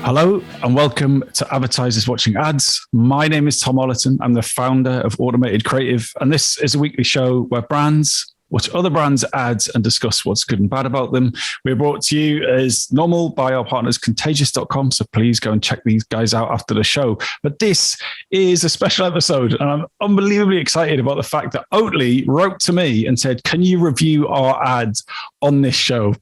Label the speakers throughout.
Speaker 1: Hello and welcome to Advertisers Watching Ads. My name is Tom Ollerton. I'm the founder of Automated Creative, and this is a weekly show where brands watch other brands' ads and discuss what's good and bad about them. We're brought to you as normal by our partners Contagious.com, so please go and check these guys out after the show. But this is a special episode, and I'm unbelievably excited about the fact that Oatly wrote to me and said, can you review our ads on this show?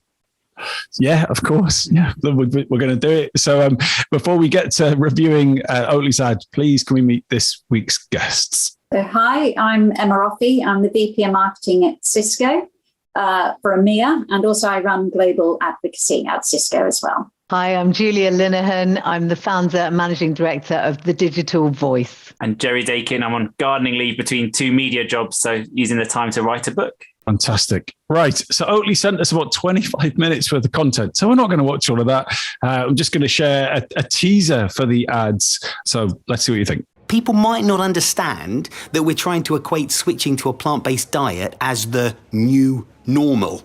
Speaker 1: Yeah, of course. Yeah, we're going to do it. So before we get to reviewing Oatly's ad, please can we meet this week's guests?
Speaker 2: So, hi, I'm Emma Roffey. I'm the VP of Marketing at Cisco for EMEAR, and also I run global advocacy at Cisco as well.
Speaker 3: Hi, I'm Julia Linehan. I'm the founder and managing director of The Digital Voice.
Speaker 4: And Jerry Daykin. I'm on gardening leave between two media jobs, so using the time to write a book.
Speaker 1: Fantastic. Right. So Oatly sent us about 25 minutes worth of content. So we're not going to watch all of that. I'm just going to share a teaser for the ads. So let's see what you think.
Speaker 5: People might not understand that we're trying to equate switching to a plant-based diet as the new normal.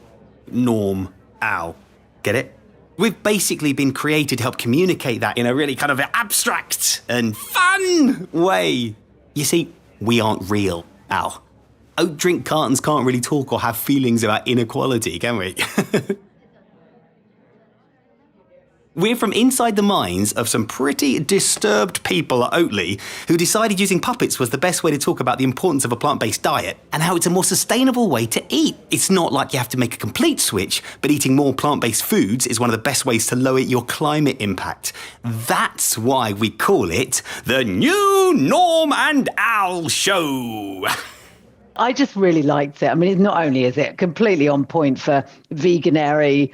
Speaker 5: Norm-ow. Get it? We've basically been created to help communicate that in a really kind of abstract and fun way. You see, we aren't real, ow. Oat drink cartons can't really talk or have feelings about inequality, can we? We're from inside the minds of some pretty disturbed people at Oatly who decided using puppets was the best way to talk about the importance of a plant-based diet and how it's a more sustainable way to eat. It's not like you have to make a complete switch, but eating more plant-based foods is one of the best ways to lower your climate impact. That's why we call it the New Norm and Owl Show.
Speaker 3: I just really liked it. I mean, not only is it completely on point for veganary,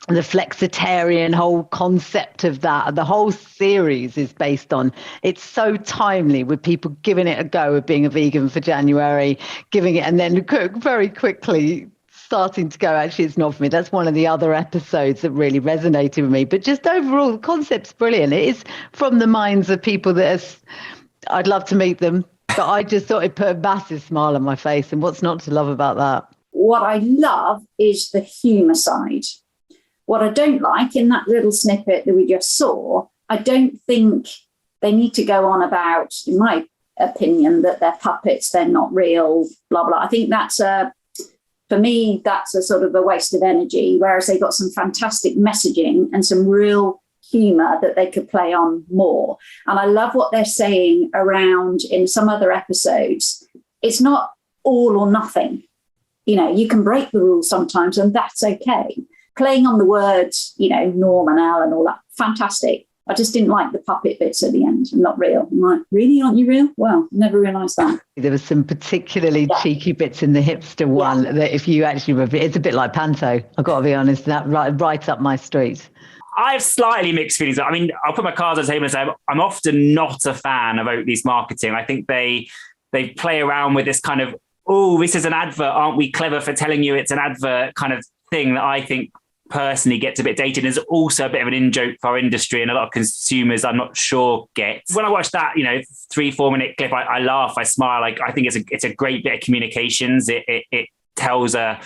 Speaker 3: the flexitarian whole concept of that, the whole series is based on, it's so timely with people giving it a go of being a vegan for January, giving it, and then very quickly starting to go, actually, it's not for me. That's one of the other episodes that really resonated with me. But just overall, the concept's brilliant. It is from the minds of people that I'd love to meet them. But I just thought it put a massive smile on my face. And what's not to love about that?
Speaker 2: What I love is the humour side. What I don't like in that little snippet that we just saw, I don't think they need to go on about, in my opinion, that they're puppets, they're not real, blah, blah. I think for me, that's a sort of a waste of energy, whereas they got some fantastic messaging and some real humour that they could play on more. And I love what they're saying around in some other episodes. It's not all or nothing. You know, you can break the rules sometimes and that's okay. Playing on the words, you know, Norm and Al and all that, fantastic. I just didn't like the puppet bits at the end. I'm not real. I'm like, really? Aren't you real? Well, never realised that.
Speaker 3: There was some particularly cheeky bits in the hipster one that if you actually repeat, it's a bit like Panto. I've got to be honest, that right up my street.
Speaker 4: I have slightly mixed feelings. I mean, I'll put my cards on the table and say I'm often not a fan of Oatly's marketing. I think they play around with this kind of, oh, this is an advert. Aren't we clever for telling you it's an advert kind of thing that I think personally gets a bit dated. Is also a bit of an in-joke for our industry and a lot of consumers I'm not sure get. When I watch that, 3-4 minute clip, I laugh, I smile. I think it's a great bit of communications. It tells a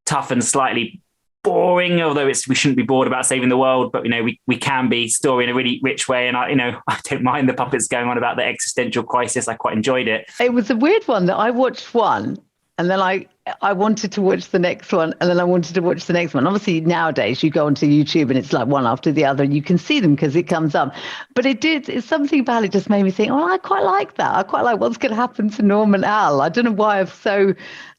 Speaker 4: tough and slightly boring, although we shouldn't be bored about saving the world, but we can be story in a really rich way. And I don't mind the puppets going on about the existential crisis. I quite enjoyed it.
Speaker 3: It was a weird one that I watched one and then I wanted to watch the next one and then I wanted to watch the next one. Obviously nowadays you go onto YouTube and it's like one after the other and you can see them because it comes up. But it's something about it just made me think, I quite like that. I quite like what's going to happen to Norm and Al. I don't know why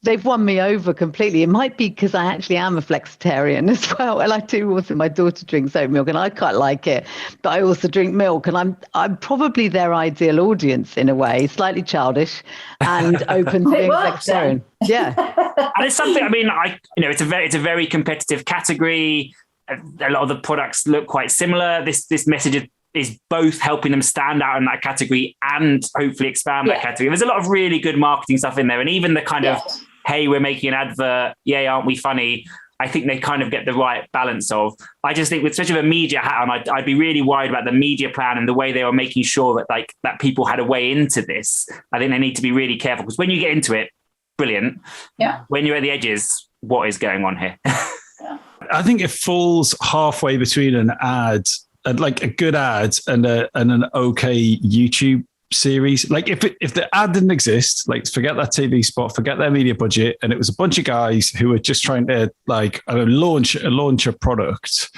Speaker 3: they've won me over completely. It might be because I actually am a flexitarian as well. And I do also, my daughter drinks oat milk and I quite like it, but I also drink milk and I'm probably their ideal audience in a way, slightly childish and open to being flexitarian. Yeah.
Speaker 4: And it's something, it's a very competitive category. A lot of the products look quite similar. This message is both helping them stand out in that category and hopefully expand that category. There's a lot of really good marketing stuff in there. And even the kind of, hey, we're making an advert, yay, aren't we funny? I think they kind of get the right balance of. I just think with such a media hat on, I'd be really worried about the media plan and the way they were making sure that people had a way into this. I think they need to be really careful because when you get into it, brilliant. Yeah. When you're at the edges, what is going on here?
Speaker 1: I think it falls halfway between an ad like a good ad and an okay YouTube series? Like if the ad didn't exist, like forget that TV spot, forget their media budget, and it was a bunch of guys who were just trying to like launch a product,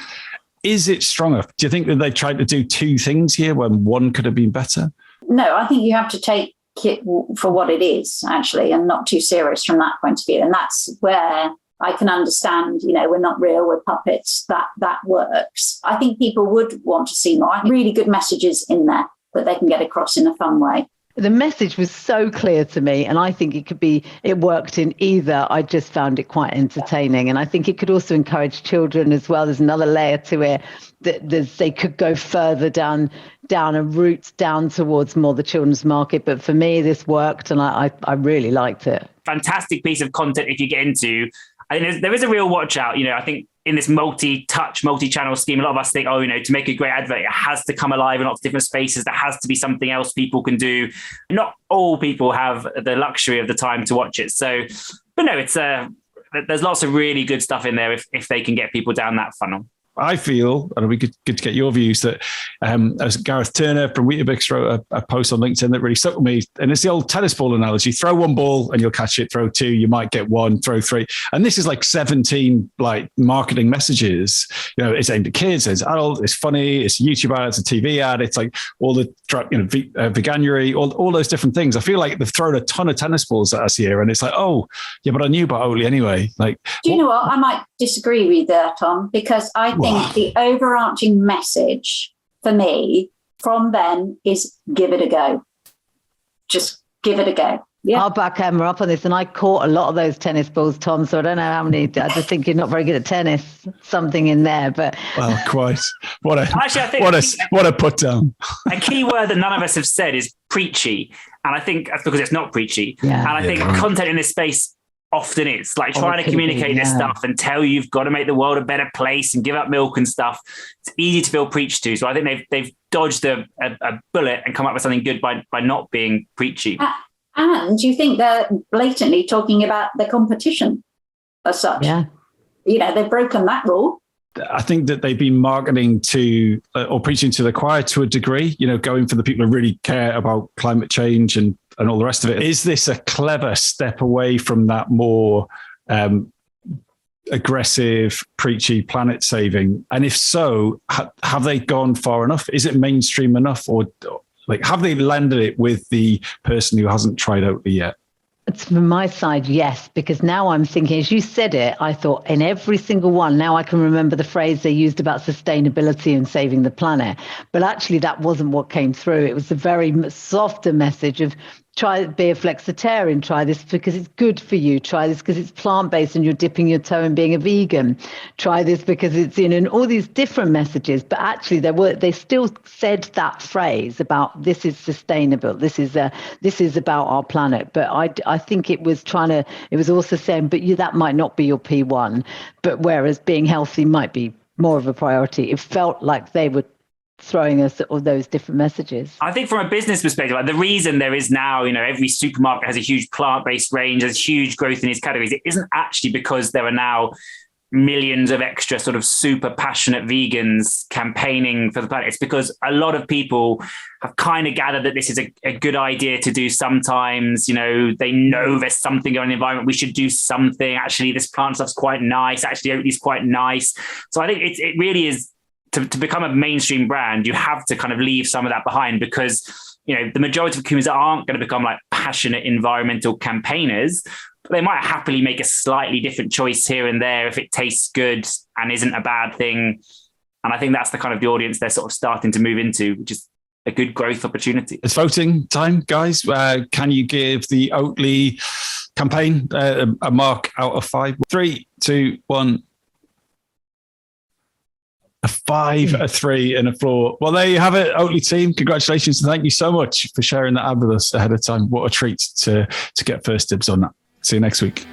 Speaker 1: is it strong enough? Do you think that they tried to do two things here when one could have been better?
Speaker 2: No, I think you have to take it for what it is, actually, and not too serious from that point of view. And that's where I can understand, we're not real, we're puppets, that works. I think people would want to see more. Really good messages in there that they can get across in a fun way.
Speaker 3: The message was so clear to me, and I think it worked in either. I just found it quite entertaining. And I think it could also encourage children as well. There's another layer to it that they could go further down a route down towards more the children's market. But for me, this worked, and I really liked it.
Speaker 4: Fantastic piece of content if you get into. I think there is a real watch out. I think in this multi-touch, multi-channel scheme, a lot of us think, to make a great advert, it has to come alive in lots of different spaces. There has to be something else people can do. Not all people have the luxury of the time to watch it. So, but no, there's lots of really good stuff in there if they can get people down that funnel.
Speaker 1: I feel, and it'll be good to get your views, that as Gareth Turner from Weetabix wrote a post on LinkedIn that really stuck with me. And it's the old tennis ball analogy. Throw one ball and you'll catch it. Throw two, you might get one. Throw three. And this is like 17 like marketing messages. It's aimed at kids, it's adult, it's funny, it's a YouTube ad, it's a TV ad. It's like all the, veganuary, all those different things. I feel like they've thrown a ton of tennis balls at us here. And it's like, oh, yeah, but I knew about Oatly anyway. Like,
Speaker 2: do you know what? I might disagree with you there, Tom, because I think the overarching message for me from them is give it a go. Just give it a go. Yeah.
Speaker 3: I'll back Emma up on this, and I caught a lot of those tennis balls, Tom. So I don't know how many. I just think you're not very good at tennis. Something in there, but
Speaker 1: well, quite. What a put down.
Speaker 4: A key word that none of us have said is preachy, and I think that's because it's not preachy.
Speaker 3: Yeah.
Speaker 4: And I think content in this space often is like trying to communicate this stuff and tell you you've got to make the world a better place and give up milk and stuff. It's easy to feel preached to. So I think they've dodged a bullet and come up with something good by not being preachy.
Speaker 2: And you think they're blatantly talking about the competition as such.
Speaker 3: Yeah.
Speaker 2: They've broken that rule.
Speaker 1: I think that they've been marketing to or preaching to the choir to a degree, going for the people who really care about climate change and all the rest of it. Is this a clever step away from that more aggressive, preachy planet saving? And if so, have they gone far enough? Is it mainstream enough, or like have they landed it with the person who hasn't tried Oatly yet?
Speaker 3: It's from my side, yes, because now I'm thinking, as you said it, I thought in every single one, now I can remember the phrase they used about sustainability and saving the planet. But actually, that wasn't what came through. It was a very softer message of be a flexitarian, try this because it's good for you, try this because it's plant-based and you're dipping your toe in being a vegan, try this because it's in all these different messages. But actually they still said that phrase about this is sustainable, this is about our planet. But I think it was also saying, but that might not be your P1, but whereas being healthy might be more of a priority. It felt like they were throwing us all those different messages.
Speaker 4: I think from a business perspective, like the reason there is now, every supermarket has a huge plant-based range, there's huge growth in these categories. It isn't actually because there are now millions of extra sort of super passionate vegans campaigning for the planet. It's because a lot of people have kind of gathered that this is a good idea to do sometimes. They know there's something going on in the environment. We should do something. Actually, this plant stuff's quite nice. Actually, Oatly's quite nice. So I think it really is, to become a mainstream brand, you have to kind of leave some of that behind, because, the majority of consumers aren't going to become like passionate environmental campaigners, but they might happily make a slightly different choice here and there if it tastes good and isn't a bad thing. And I think that's the kind of the audience they're sort of starting to move into, which is a good growth opportunity.
Speaker 1: It's voting time, guys. Can you give the Oatly campaign a mark out of 5? 3, 2, 1. A 5, a 3, and a 4. Well, there you have it, Oatly team. Congratulations, and thank you so much for sharing that ad with us ahead of time. What a treat to get first dibs on that. See you next week.